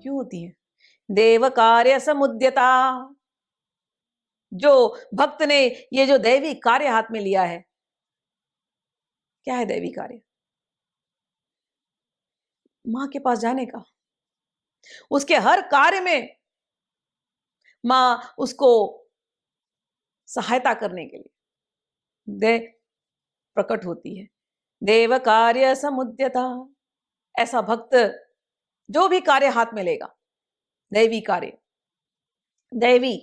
क्यों होती है? देव कार्य समुद्यता। जो भक्त ने ये जो दैवी कार्य हाथ में लिया है, क्या है दैवी कार्य? मां के पास जाने का, उसके हर कार्य में मां उसको सहायता करने के लिए दे प्रकट होती है। देव कार्य समुद्यता। ऐसा भक्त जो भी कार्य हाथ में लेगा, दैवी कार्य, दैवी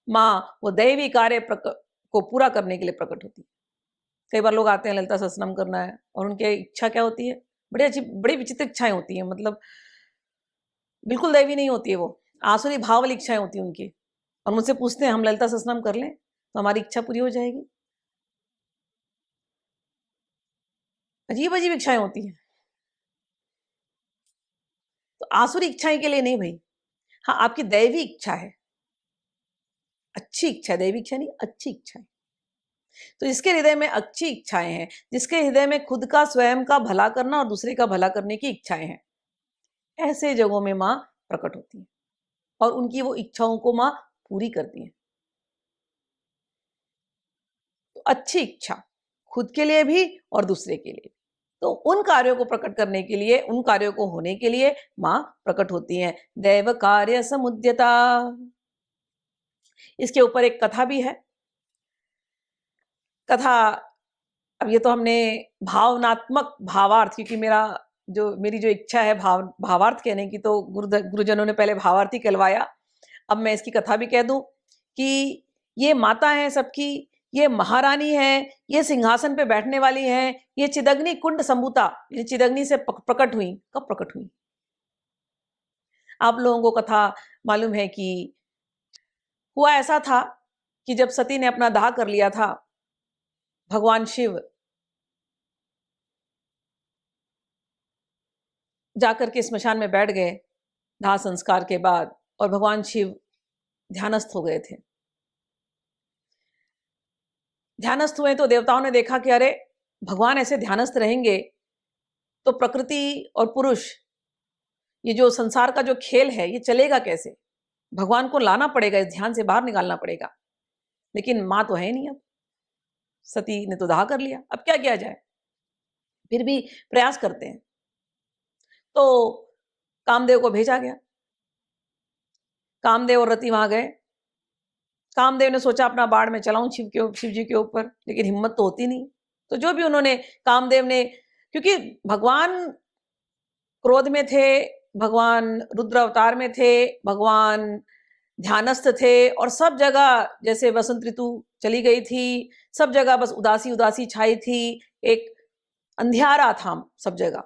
मां वो दैवी कार्य को पूरा करने के लिए प्रकट होती है। कई बार लोग आते हैं ललिता सहस्त्रनाम करना है और उनकी इच्छा क्या होती है? बड़ी अच्छी, बड़ी विचित्र इच्छाएं होती हैं, मतलब बिल्कुल दैवी नहीं होती है वो, आसुरी भाव वाली इच्छाएं होती हैं उनकी। और मुझसे पूछते हैं हम ललिता सहस्त्रनाम कर लें तो हमारी इच्छा पूरी हो जाएगी। अजीब अजीब इच्छाएं होती हैं। तो आसुरी इच्छाएं के लिए नहीं भाई। हाँ, आपकी दैवी इच्छा है, अच्छी इच्छा है, दैवी इच्छा नहीं, अच्छी इच्छा है। तो जिसके हृदय में अच्छी इच्छाएं हैं, जिसके हृदय में खुद का स्वयं का भला करना और दूसरे का भला करने की इच्छाएं हैं, ऐसे जगहों में मां प्रकट होती है और उनकी वो इच्छाओं को मां पूरी करती है। तो अच्छी इच्छा खुद के लिए भी और दूसरे के लिए, तो उन कार्यों को प्रकट करने के लिए, उन कार्यों को होने के लिए मां प्रकट होती हैं। दैव कार्य समुद्यता। इसके ऊपर एक कथा भी है। कथा, अब ये तो हमने भावनात्मक भावार्थ, क्योंकि मेरी जो इच्छा है भावार्थ कहने की, तो गुरुजनों ने पहले भावार्थी कहलवाया। अब मैं इसकी कथा भी कह दूं कि ये माता है सबकी, ये महारानी है, ये सिंहासन पे बैठने वाली है, ये चिदग्नि कुंड संभूता, ये चिदग्नि से प्रकट हुई। कब प्रकट हुई? आप लोगों को कथा मालूम है कि हुआ ऐसा था कि जब सती ने अपना दाह कर लिया था, भगवान शिव जाकर के स्मशान में बैठ गए दाह संस्कार के बाद, और भगवान शिव ध्यानस्थ हो गए थे। ध्यानस्थ हुए तो देवताओं ने देखा कि अरे, भगवान ऐसे ध्यानस्थ रहेंगे तो प्रकृति और पुरुष, ये जो संसार का जो खेल है, ये चलेगा कैसे? भगवान को लाना पड़ेगा, इस ध्यान से बाहर निकालना पड़ेगा। लेकिन मां तो है नहीं, अब सती ने तो दाह कर लिया, अब क्या किया जाए? फिर भी प्रयास करते हैं। तो कामदेव को भेजा गया। कामदेव और रति वहां गए। कामदेव ने सोचा अपना बाण में चलाऊं शिव जी के ऊपर, लेकिन हिम्मत तो होती नहीं। तो जो भी उन्होंने, कामदेव ने, क्योंकि भगवान क्रोध में थे, भगवान रुद्र अवतार में थे, भगवान ध्यानस्थ थे, और सब जगह जैसे वसंत ऋतु चली गई थी, सब जगह बस उदासी उदासी छाई थी, एक अंधियारा था सब जगह।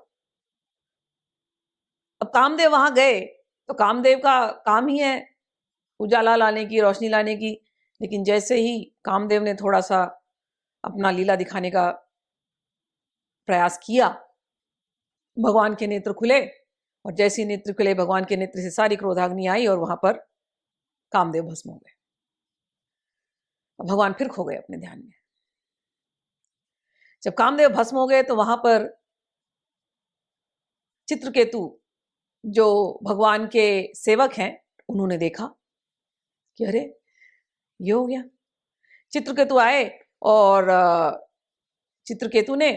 अब कामदेव वहां गए तो कामदेव का काम ही है उजाला लाने की, रोशनी लाने की। लेकिन जैसे ही कामदेव ने थोड़ा सा अपना लीला दिखाने का प्रयास किया, भगवान के नेत्र खुले, और जैसे ही नेत्र खुले, भगवान के नेत्र से सारी क्रोधाग्नि आई और वहां पर कामदेव भस्म हो गए। भगवान फिर खो गए अपने ध्यान में। जब कामदेव भस्म हो गए तो वहां पर चित्रकेतु, जो भगवान के सेवक हैं, उन्होंने देखा कि अरे, ये हो गया। चित्रकेतु आए और चित्रकेतु ने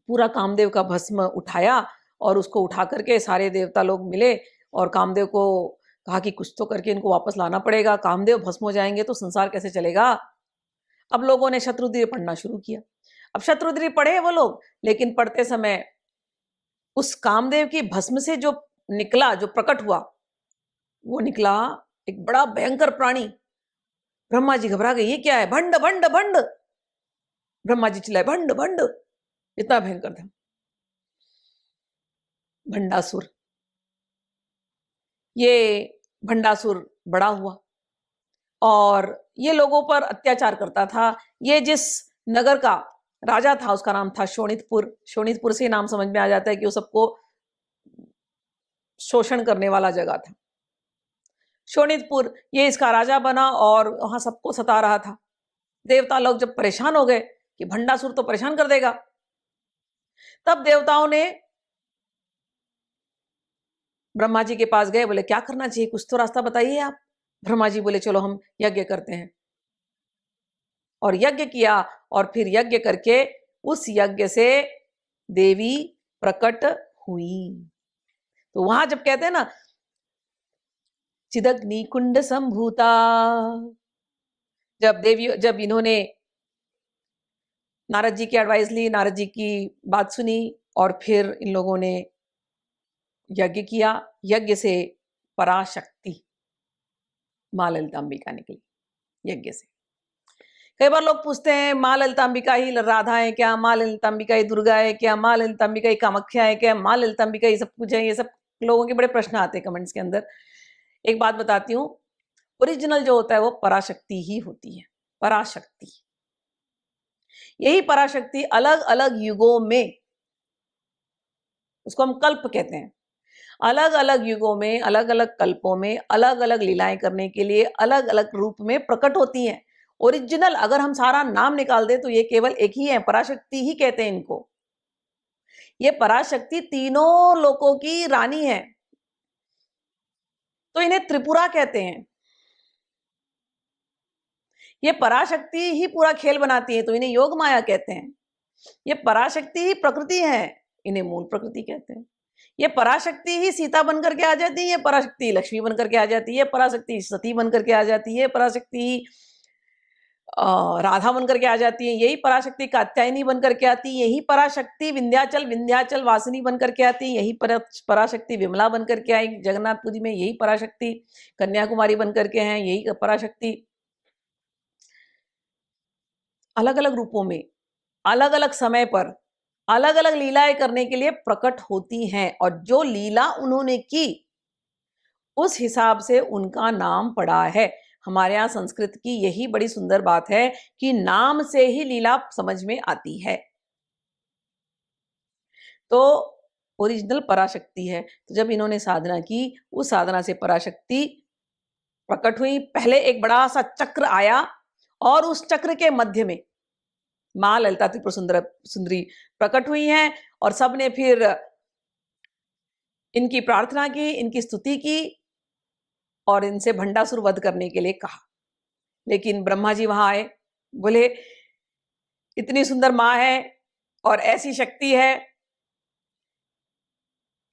पूरा कामदेव का भस्म उठाया और उसको उठा करके सारे देवता लोग मिले और कामदेव को कहा कि कुछ तो करके इनको वापस लाना पड़ेगा, कामदेव भस्म हो जाएंगे तो संसार कैसे चलेगा। अब लोगों ने शत्रुद्री पढ़ना शुरू किया। अब शत्रुद्री पढ़े वो लोग, लेकिन पढ़ते समय उस कामदेव की भस्म से जो निकला, जो प्रकट हुआ, वो निकला एक बड़ा भयंकर प्राणी। ब्रह्मा जी घबरा गए, ये क्या है? भंड भंड भंड। ब्रह्मा जी चिल्लाए, भंड भंड। इतना भयंकर था भंडासुर। ये भंडासुर बड़ा हुआ और ये लोगों पर अत्याचार करता था। ये जिस नगर का राजा था उसका नाम था शोणितपुर। शोणितपुर से नाम समझ में आ जाता है कि वो सबको शोषण करने वाला जगह था। शोणितपुर, ये इसका राजा बना और वहां सबको सता रहा था। देवता लोग जब परेशान हो गए कि भंडासुर तो परेशान कर देगा, तब देवताओं ने ब्रह्मा जी के पास गए, बोले क्या करना चाहिए, कुछ तो रास्ता बताइए आप। ब्रह्मा जी बोले चलो हम यज्ञ करते हैं। और यज्ञ किया, और फिर यज्ञ करके उस यज्ञ से देवी प्रकट हुई। तो वहां जब कहते हैं ना चिदग्नि कुंड संभूता, जब इन्होंने नारद जी की एडवाइस ली, नारद जी की बात सुनी, और फिर इन लोगों ने यज्ञ किया। यज्ञ से पराशक्ति मां ललितांबिका निकली यज्ञ से। कई बार लोग पूछते हैं मां ललितांबिका ही राधा है क्या, मां ललितांबिका ही दुर्गा है क्या, मां ललितांबिका ही कामाख्या है क्या, मां ललितांबिका ही सब कुछ है। ये सब लोगों के बड़े प्रश्न आते हैं कमेंट्स के अंदर। एक बात बताती हूँ, ओरिजिनल जो होता है वो पराशक्ति ही होती है, पराशक्ति। यही पराशक्ति अलग अलग युगों में, उसको हम कल्प कहते हैं, अलग अलग युगों में, अलग अलग कल्पों में अलग अलग लीलाएं करने के लिए अलग अलग रूप में प्रकट होती हैं। ओरिजिनल अगर हम सारा नाम निकाल दें तो ये केवल एक ही है, पराशक्ति ही कहते हैं इनको। ये पराशक्ति तीनों लोकों की रानी है, तो इन्हें त्रिपुरा कहते हैं। ये पराशक्ति ही पूरा खेल बनाती है, तो इन्हें योग माया कहते हैं। ये पराशक्ति ही प्रकृति है, इन्हें मूल प्रकृति कहते हैं। ये पराशक्ति ही सीता बनकर के आ जाती है, ये पराशक्ति लक्ष्मी बनकर के आ जाती है, पराशक्ति सती बनकर के आ जाती है, पराशक्ति ही राधा बनकर के आ जाती है, यही पराशक्ति कात्यायनी बनकर के आती है, यही पराशक्ति विंध्याचल वासिनी बनकर के आती है, यही पराशक्ति विमला बनकर के आई जगन्नाथपुरी में, यही पराशक्ति कन्याकुमारी बनकर के हैं, यही पराशक्ति अलग अलग रूपों में अलग अलग समय पर अलग अलग लीलाएं करने के लिए प्रकट होती हैं। और जो लीला उन्होंने की उस हिसाब से उनका नाम पड़ा है। हमारे यहाँ संस्कृत की यही बड़ी सुंदर बात है कि नाम से ही लीला समझ में आती है। तो ओरिजिनल पराशक्ति है। तो जब इन्होंने साधना की, उस साधना से पराशक्ति प्रकट हुई। पहले एक बड़ा सा चक्र आया और उस चक्र के मध्य में मां ललिता त्रिपुर सुंदरी प्रकट हुई हैं, और सबने फिर इनकी प्रार्थना की, इनकी स्तुति की और इनसे भंडासुर वध करने के लिए कहा। लेकिन ब्रह्मा जी वहां आए, बोले इतनी सुंदर मां है और ऐसी शक्ति है,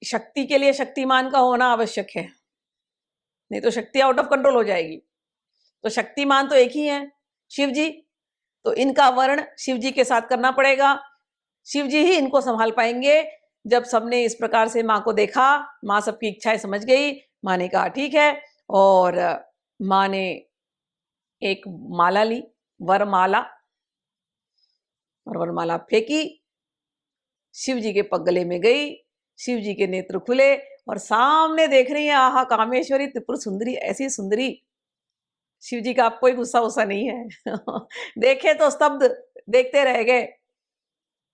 शक्ति के लिए शक्तिमान का होना आवश्यक है, नहीं तो शक्ति आउट ऑफ कंट्रोल हो जाएगी। तो शक्तिमान तो एक ही है, शिव जी। तो इनका वर्ण शिव जी के साथ करना पड़ेगा, शिव जी ही इनको संभाल पाएंगे। जब सबने इस प्रकार से माँ को देखा, माँ सबकी इच्छाएं समझ गई। माँ ने कहा ठीक है, और माँ ने एक माला ली, वरमाला, और वरमाला फेंकी, शिव जी के पग गले में गई। शिव जी के नेत्र खुले और सामने देख रही है, आहा कामेश्वरी त्रिपुर सुंदरी, ऐसी सुंदरी। शिव जी का कोई गुस्सा वुस्सा नहीं है देखे तो स्तब्ध, देखते रह गए।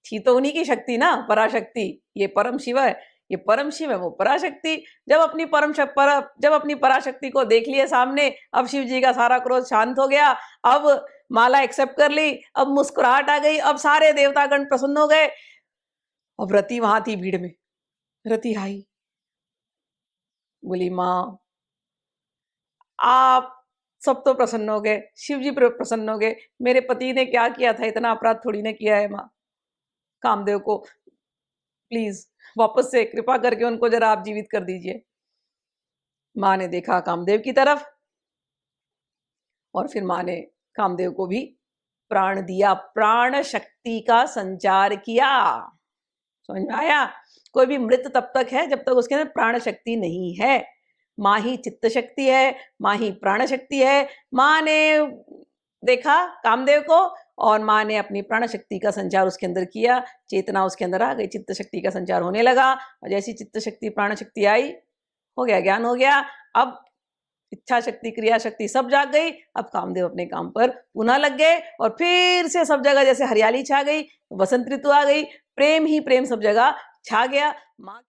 थी तो उन्हीं की शक्ति ना, पराशक्ति। ये परम शिव है, ये परम शिव है, वो पराशक्ति। जब अपनी पराशक्ति को देख लिए सामने, अब शिव जी का सारा क्रोध शांत हो गया। अब माला एक्सेप्ट कर ली, अब मुस्कुराहट आ गई, अब सारे देवतागण प्रसन्न हो गए। अब रति वहां थी भीड़ में, रति आई, बोली माँ आप सब तो प्रसन्न हो गए, शिव जी प्रसन्न हो गए, मेरे पति ने क्या किया था, इतना अपराध थोड़ी ने किया है माँ। कामदेव को प्लीज वापस से कृपा करके उनको जरा आप जीवित कर दीजिए। माँ ने देखा कामदेव की तरफ, और फिर माँ ने कामदेव को भी प्राण दिया, प्राण शक्ति का संचार किया। समझ में आया? कोई भी मृत तब तक है जब तक उसके अंदर प्राण शक्ति नहीं है। माँ ही चित्त शक्ति है, माँ ही प्राण शक्ति है। माँ ने देखा कामदेव को, और माँ ने अपनी प्राण शक्ति का संचार उसके अंदर किया। चेतना उसके अंदर आ गई, चित्त शक्ति का संचार होने लगा, और जैसी चित्त शक्ति प्राण शक्ति आई, हो गया ज्ञान, हो गया। अब इच्छा शक्ति क्रिया शक्ति सब जाग गई। अब कामदेव अपने काम पर पुनः लग गए, और फिर से सब जगह जैसे हरियाली छा गई, वसंत ऋतु आ गई, प्रेम ही प्रेम सब जगह छा गया। माँ